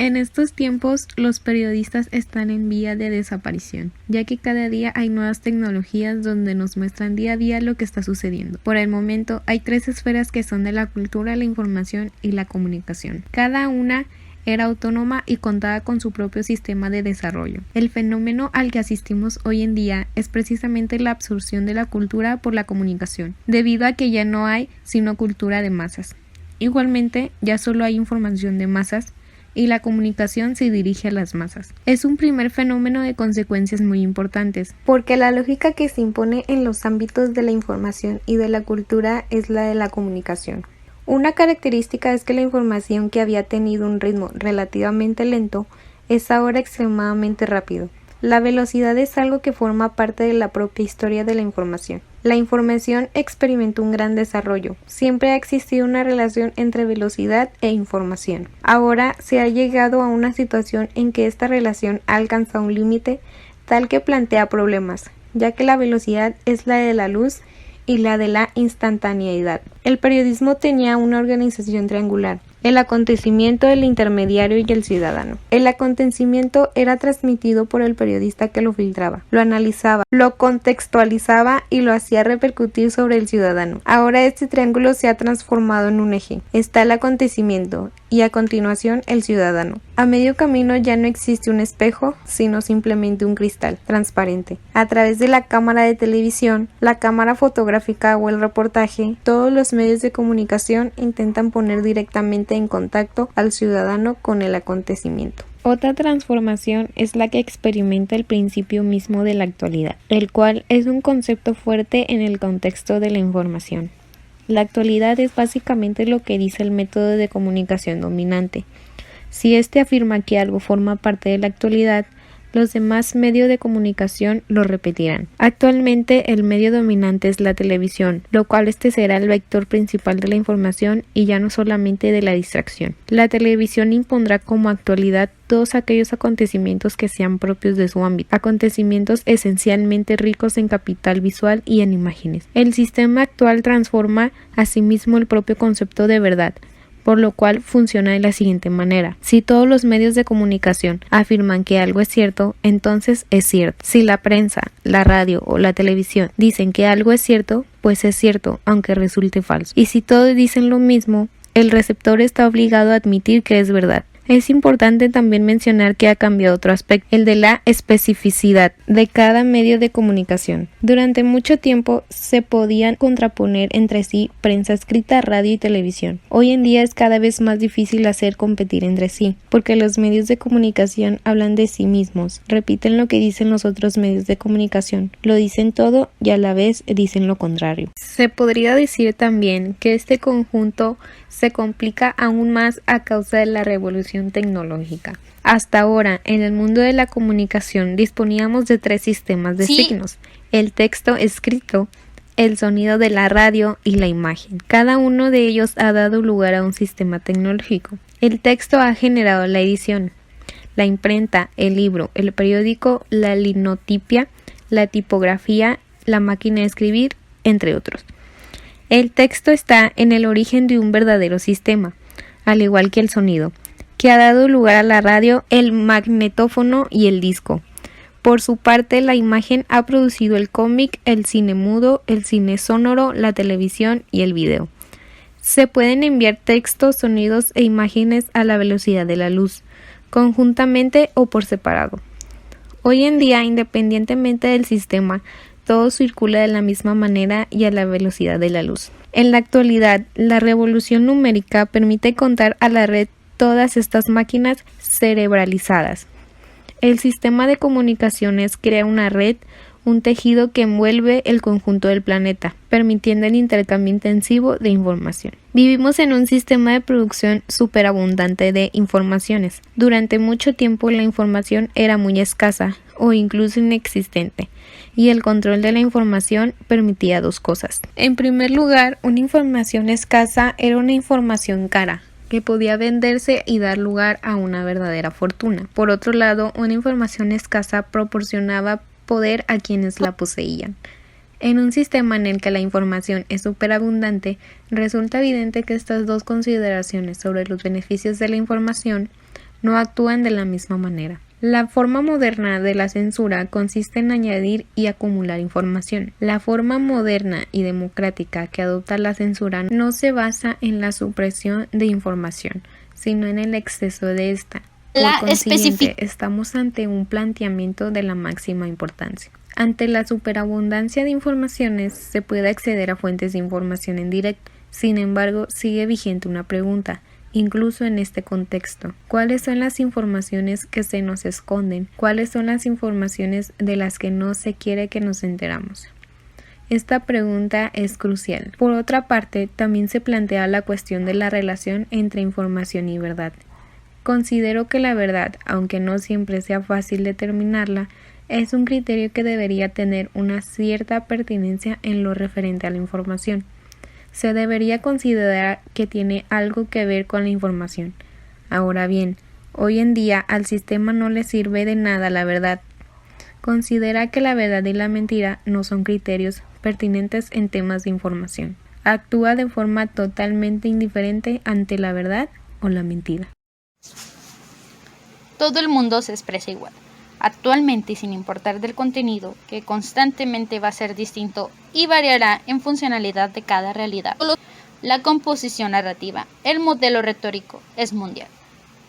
En estos tiempos, los periodistas están en vía de desaparición, ya que cada día hay nuevas tecnologías donde nos muestran día a día lo que está sucediendo. Por el momento, hay 3 esferas que son de la cultura, la información y la comunicación. Cada una era autónoma y contaba con su propio sistema de desarrollo. El fenómeno al que asistimos hoy en día es precisamente la absorción de la cultura por la comunicación, debido a que ya no hay sino cultura de masas. Igualmente, ya solo hay información de masas, y la comunicación se dirige a las masas. Es un primer fenómeno de consecuencias muy importantes, porque la lógica que se impone en los ámbitos de la información y de la cultura es la de la comunicación. Una característica es que la información, que había tenido un ritmo relativamente lento, es ahora extremadamente rápido. La velocidad es algo que forma parte de la propia historia de la información. La información experimentó un gran desarrollo. Siempre ha existido una relación entre velocidad e información. Ahora se ha llegado a una situación en que esta relación ha alcanzado un límite tal que plantea problemas, ya que la velocidad es la de la luz y la de la instantaneidad. El periodismo tenía una organización triangular: el acontecimiento, el intermediario y el ciudadano. El acontecimiento era transmitido por el periodista que lo filtraba, lo analizaba, lo contextualizaba y lo hacía repercutir sobre el ciudadano. Ahora este triángulo se ha transformado en un eje. Está el acontecimiento y a continuación el ciudadano. A medio camino ya no existe un espejo, sino simplemente un cristal transparente. A través de la cámara de televisión, la cámara fotográfica o el reportaje, todos los medios de comunicación intentan poner directamente en contacto al ciudadano con el acontecimiento. Otra transformación es la que experimenta el principio mismo de la actualidad, el cual es un concepto fuerte en el contexto de la información. La actualidad es básicamente lo que dice el método de comunicación dominante. Si éste afirma que algo forma parte de la actualidad, los demás medios de comunicación lo repetirán. Actualmente el medio dominante es la televisión, lo cual este será el vector principal de la información y ya no solamente de la distracción. La televisión impondrá como actualidad todos aquellos acontecimientos que sean propios de su ámbito, acontecimientos esencialmente ricos en capital visual y en imágenes. El sistema actual transforma asimismo el propio concepto de verdad, por lo cual funciona de la siguiente manera: si todos los medios de comunicación afirman que algo es cierto, entonces es cierto. Si la prensa, la radio o la televisión dicen que algo es cierto, pues es cierto, aunque resulte falso. Y si todos dicen lo mismo, el receptor está obligado a admitir que es verdad. Es importante también mencionar que ha cambiado otro aspecto, el de la especificidad de cada medio de comunicación. Durante mucho tiempo se podían contraponer entre sí prensa escrita, radio y televisión. Hoy en día es cada vez más difícil hacer competir entre sí, porque los medios de comunicación hablan de sí mismos, repiten lo que dicen los otros medios de comunicación, lo dicen todo y a la vez dicen lo contrario. Se podría decir también que este conjunto se complica aún más a causa de la revolución tecnológica. Hasta ahora, en el mundo de la comunicación disponíamos de 3 sistemas de signos: el texto escrito, el sonido de la radio y la imagen. Cada uno de ellos ha dado lugar a un sistema tecnológico. El texto ha generado la edición, la imprenta, el libro, el periódico, la linotipia, la tipografía, la máquina de escribir, entre otros. El texto está en el origen de un verdadero sistema, al igual que el sonido, que ha dado lugar a la radio, el magnetófono y el disco. Por su parte, la imagen ha producido el cómic, el cine mudo, el cine sonoro, la televisión y el video. Se pueden enviar textos, sonidos e imágenes a la velocidad de la luz, conjuntamente o por separado. Hoy en día, independientemente del sistema, todo circula de la misma manera y a la velocidad de la luz. En la actualidad, la revolución numérica permite contar a la red todas estas máquinas cerebralizadas. El sistema de comunicaciones crea una red, un tejido que envuelve el conjunto del planeta, permitiendo el intercambio intensivo de información. Vivimos en un sistema de producción superabundante de informaciones. Durante mucho tiempo la información era muy escasa o incluso inexistente, y el control de la información permitía 2 cosas. En primer lugar, una información escasa era una información cara, que podía venderse y dar lugar a una verdadera fortuna. Por otro lado, una información escasa proporcionaba poder a quienes la poseían. En un sistema en el que la información es superabundante, resulta evidente que estas 2 consideraciones sobre los beneficios de la información no actúan de la misma manera. La forma moderna de la censura consiste en añadir y acumular información. La forma moderna y democrática que adopta la censura no se basa en la supresión de información, sino en el exceso de esta. Por consiguiente, estamos ante un planteamiento de la máxima importancia. Ante la superabundancia de informaciones, se puede acceder a fuentes de información en directo. Sin embargo, sigue vigente una pregunta. Incluso en este contexto, ¿cuáles son las informaciones que se nos esconden? ¿Cuáles son las informaciones de las que no se quiere que nos enteramos? Esta pregunta es crucial. Por otra parte, también se plantea la cuestión de la relación entre información y verdad. Considero que la verdad, aunque no siempre sea fácil determinarla, es un criterio que debería tener una cierta pertinencia en lo referente a la información. Se debería considerar que tiene algo que ver con la información. Ahora bien, hoy en día al sistema no le sirve de nada la verdad. Considera que la verdad y la mentira no son criterios pertinentes en temas de información. Actúa de forma totalmente indiferente ante la verdad o la mentira. Todo el mundo se expresa igual. Actualmente, y sin importar del contenido, que constantemente va a ser distinto y variará en funcionalidad de cada realidad. La composición narrativa, el modelo retórico, es mundial.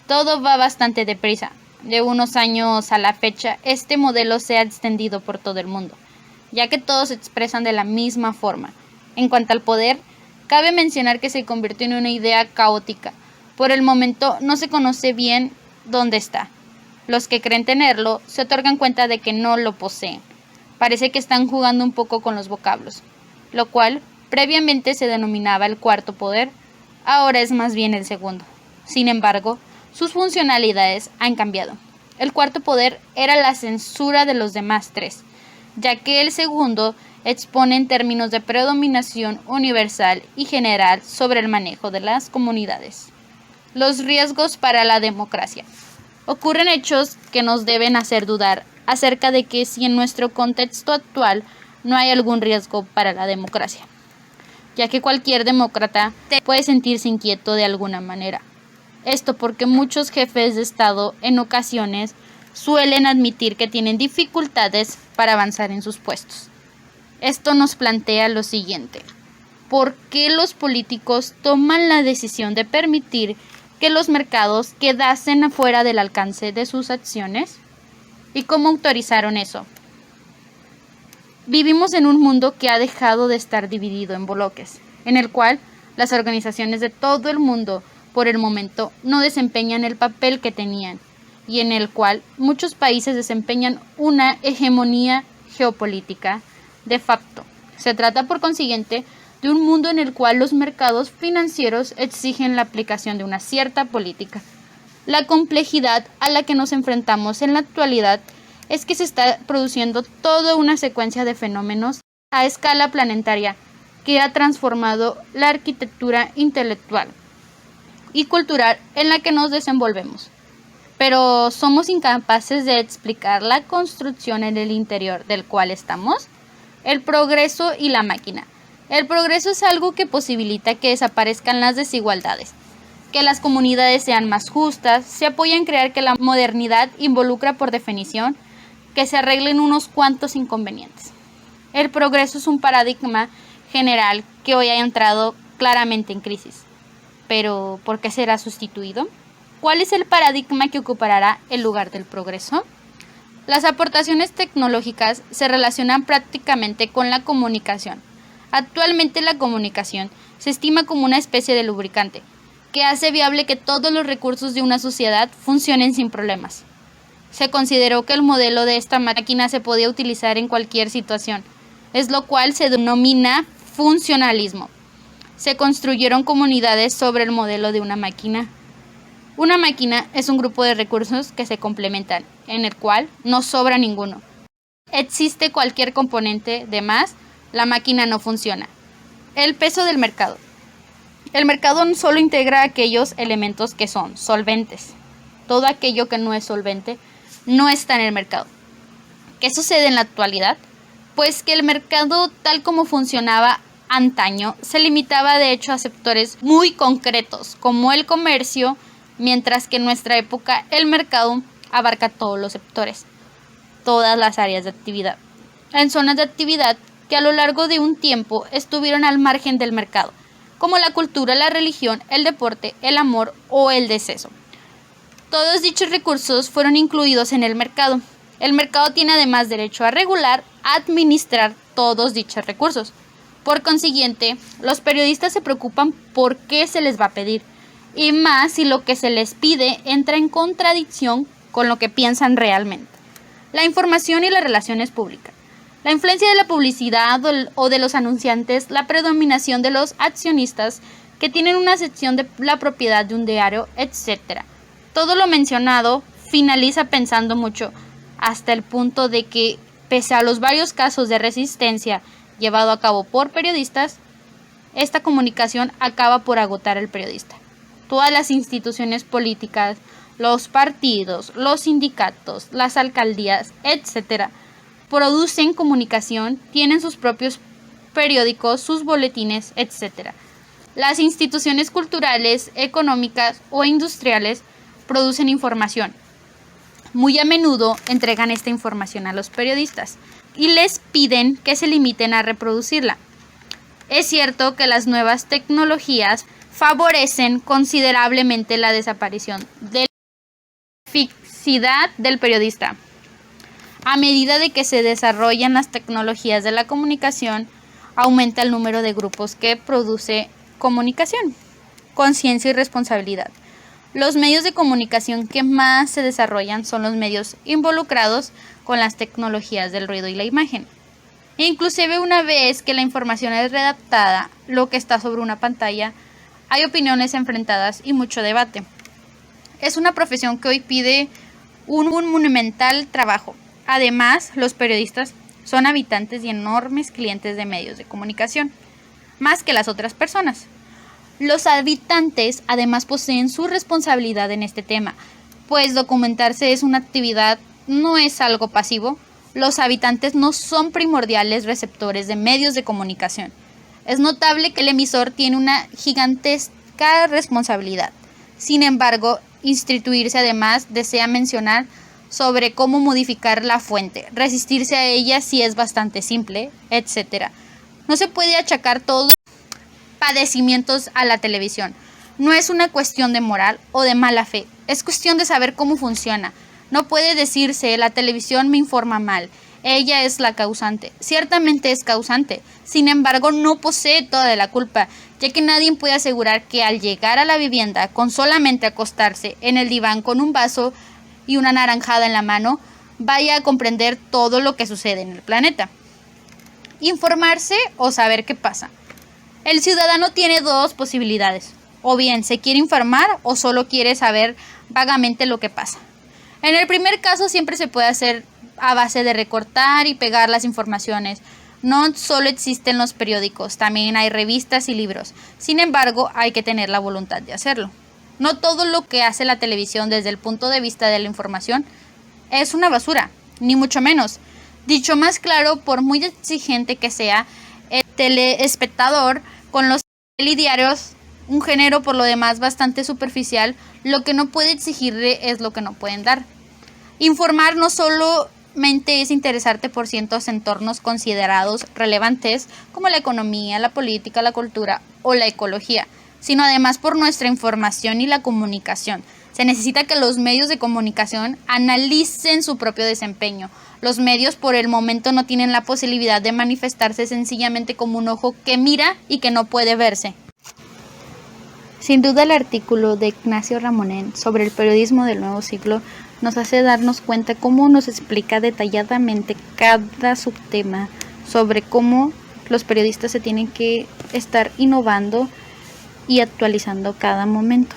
Todo va bastante deprisa. De unos años a la fecha, este modelo se ha extendido por todo el mundo, ya que todos se expresan de la misma forma. En cuanto al poder, cabe mencionar que se convirtió en una idea caótica. Por el momento no se conoce bien dónde está. Los que creen tenerlo se otorgan cuenta de que no lo poseen. Parece que están jugando un poco con los vocablos, lo cual previamente se denominaba el cuarto poder, ahora es más bien el segundo. Sin embargo, sus funcionalidades han cambiado. El cuarto poder era la censura de los demás tres, ya que el segundo expone en términos de predominación universal y general sobre el manejo de las comunidades. Los riesgos para la democracia. Ocurren hechos que nos deben hacer dudar acerca de que si en nuestro contexto actual no hay algún riesgo para la democracia, ya que cualquier demócrata puede sentirse inquieto de alguna manera. Esto porque muchos jefes de Estado en ocasiones suelen admitir que tienen dificultades para avanzar en sus puestos. Esto nos plantea lo siguiente: ¿por qué los políticos toman la decisión de permitir que los mercados quedasen afuera del alcance de sus acciones? ¿Y cómo autorizaron eso? Vivimos en un mundo que ha dejado de estar dividido en bloques, en el cual las organizaciones de todo el mundo, por el momento, no desempeñan el papel que tenían, y en el cual muchos países desempeñan una hegemonía geopolítica de facto. Se trata, por consiguiente, de un mundo en el cual los mercados financieros exigen la aplicación de una cierta política. La complejidad a la que nos enfrentamos en la actualidad es que se está produciendo toda una secuencia de fenómenos a escala planetaria que ha transformado la arquitectura intelectual y cultural en la que nos desenvolvemos. Pero ¿somos incapaces de explicar la construcción en el interior del cual estamos? El progreso y la máquina. El progreso es algo que posibilita que desaparezcan las desigualdades, que las comunidades sean más justas, se apoya en creer que la modernidad involucra por definición que se arreglen unos cuantos inconvenientes. El progreso es un paradigma general que hoy ha entrado claramente en crisis. Pero, ¿por qué será sustituido? ¿Cuál es el paradigma que ocupará el lugar del progreso? Las aportaciones tecnológicas se relacionan prácticamente con la comunicación. Actualmente la comunicación se estima como una especie de lubricante, que hace viable que todos los recursos de una sociedad funcionen sin problemas. Se consideró que el modelo de esta máquina se podía utilizar en cualquier situación, es lo cual se denomina funcionalismo. Se construyeron comunidades sobre el modelo de una máquina. Una máquina es un grupo de recursos que se complementan, en el cual no sobra ninguno. Existe cualquier componente de más, la máquina no funciona. El peso del mercado. El mercado no solo integra aquellos elementos que son solventes. Todo aquello que no es solvente no está en el mercado. ¿Qué sucede en la actualidad? Pues que el mercado, tal como funcionaba antaño, se limitaba de hecho a sectores muy concretos, como el comercio mientras que en nuestra época el mercado abarca todos los sectores, todas las áreas de actividad, en zonas de actividad que a lo largo de un tiempo estuvieron al margen del mercado, como la cultura, la religión, el deporte, el amor o el deceso. Todos dichos recursos fueron incluidos en el mercado. El mercado tiene además derecho a regular, administrar todos dichos recursos. Por consiguiente, los periodistas se preocupan por qué se les va a pedir, y más si lo que se les pide entra en contradicción con lo que piensan realmente. La información y las relaciones públicas. La influencia de la publicidad o de los anunciantes, la predominación de los accionistas que tienen una sección de la propiedad de un diario, etc. Todo lo mencionado finaliza pensando mucho, hasta el punto de que, pese a los varios casos de resistencia llevado a cabo por periodistas, esta comunicación acaba por agotar al periodista. Todas las instituciones políticas, los partidos, los sindicatos, las alcaldías, etc., producen comunicación, tienen sus propios periódicos, sus boletines, etc. Las instituciones culturales, económicas o industriales producen información. Muy a menudo entregan esta información a los periodistas y les piden que se limiten a reproducirla. Es cierto que las nuevas tecnologías favorecen considerablemente la desaparición de la eficacia del periodista. A medida de que se desarrollan las tecnologías de la comunicación, aumenta el número de grupos que produce comunicación, conciencia y responsabilidad. Los medios de comunicación que más se desarrollan son los medios involucrados con las tecnologías del ruido y la imagen. Inclusive una vez que la información es redactada, lo que está sobre una pantalla, hay opiniones enfrentadas y mucho debate. Es una profesión que hoy pide un monumental trabajo. Además, los periodistas son habitantes y enormes clientes de medios de comunicación, más que las otras personas. Los habitantes además poseen su responsabilidad en este tema, pues documentarse es una actividad, no es algo pasivo. Los habitantes no son primordiales receptores de medios de comunicación. Es notable que el emisor tiene una gigantesca responsabilidad. Sin embargo, instituirse además desea mencionar sobre cómo modificar la fuente, resistirse a ella si es bastante simple, etc. No se puede achacar todos los padecimientos a la televisión. No es una cuestión de moral o de mala fe, es cuestión de saber cómo funciona. No puede decirse, la televisión me informa mal, ella es la causante. Ciertamente es causante, sin embargo no posee toda la culpa, ya que nadie puede asegurar que al llegar a la vivienda con solamente acostarse en el diván con un vaso y una naranjada en la mano, vaya a comprender todo lo que sucede en el planeta. Informarse o saber qué pasa. El ciudadano tiene dos posibilidades, o bien se quiere informar o solo quiere saber vagamente lo que pasa. En el primer caso siempre se puede hacer a base de recortar y pegar las informaciones. No solo existen los periódicos, también hay revistas y libros. Sin embargo, hay que tener la voluntad de hacerlo. No todo lo que hace la televisión desde el punto de vista de la información es una basura, ni mucho menos. Dicho más claro, por muy exigente que sea el telespectador con los telediarios, un género por lo demás bastante superficial, lo que no puede exigirle es lo que no pueden dar. Informar no solamente es interesarte por ciertos entornos considerados relevantes como la economía, la política, la cultura o la ecología, sino además por nuestra información y la comunicación. Se necesita que los medios de comunicación analicen su propio desempeño. Los medios por el momento no tienen la posibilidad de manifestarse sencillamente como un ojo que mira y que no puede verse. Sin duda el artículo de Ignacio Ramonén sobre el periodismo del nuevo siglo nos hace darnos cuenta cómo nos explica detalladamente cada subtema sobre cómo los periodistas se tienen que estar innovando y actualizando cada momento.